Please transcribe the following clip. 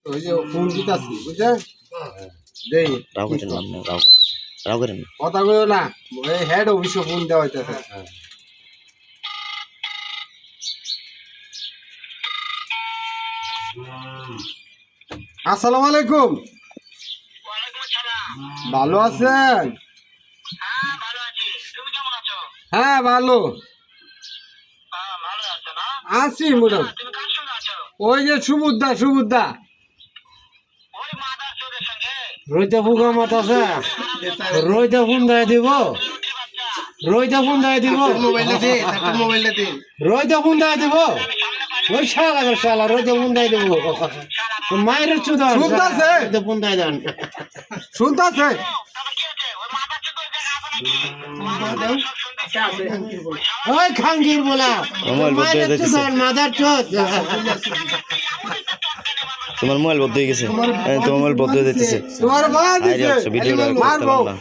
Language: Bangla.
ওই যে ফোন দিতাছি বুঝছেন দেই রাও করেন নাম না রাও করেন কথা কইও না এই হেড অফিসে ফোন দেওয়া হইতাছে আসসালামু আলাইকুম ভালো আছেন হ্যাঁ ভালো আছি মোটামুটি ওই যে সুবুদ্ধা রইতে ফুকা মাত আছে রইতে ফোন দেয় দিব রইতে ফোন দেয় দিব রইতে ফোন দেয় দিব ওই শালা রইতে ফোন দেয় দিব মায়ের চুদা শুনতাছে ফোন দেয় দেন শুনতাছে ওই খাঙ্গির বলা মায়ের চুদা মাদার চোদ তোমার মোবাইল বন্ধ হয়ে গেছে তোমার মোবাইল বন্ধ হয়ে যাইতেছে তোমার মা দিছে ভিডিওটা করতে পারলাম না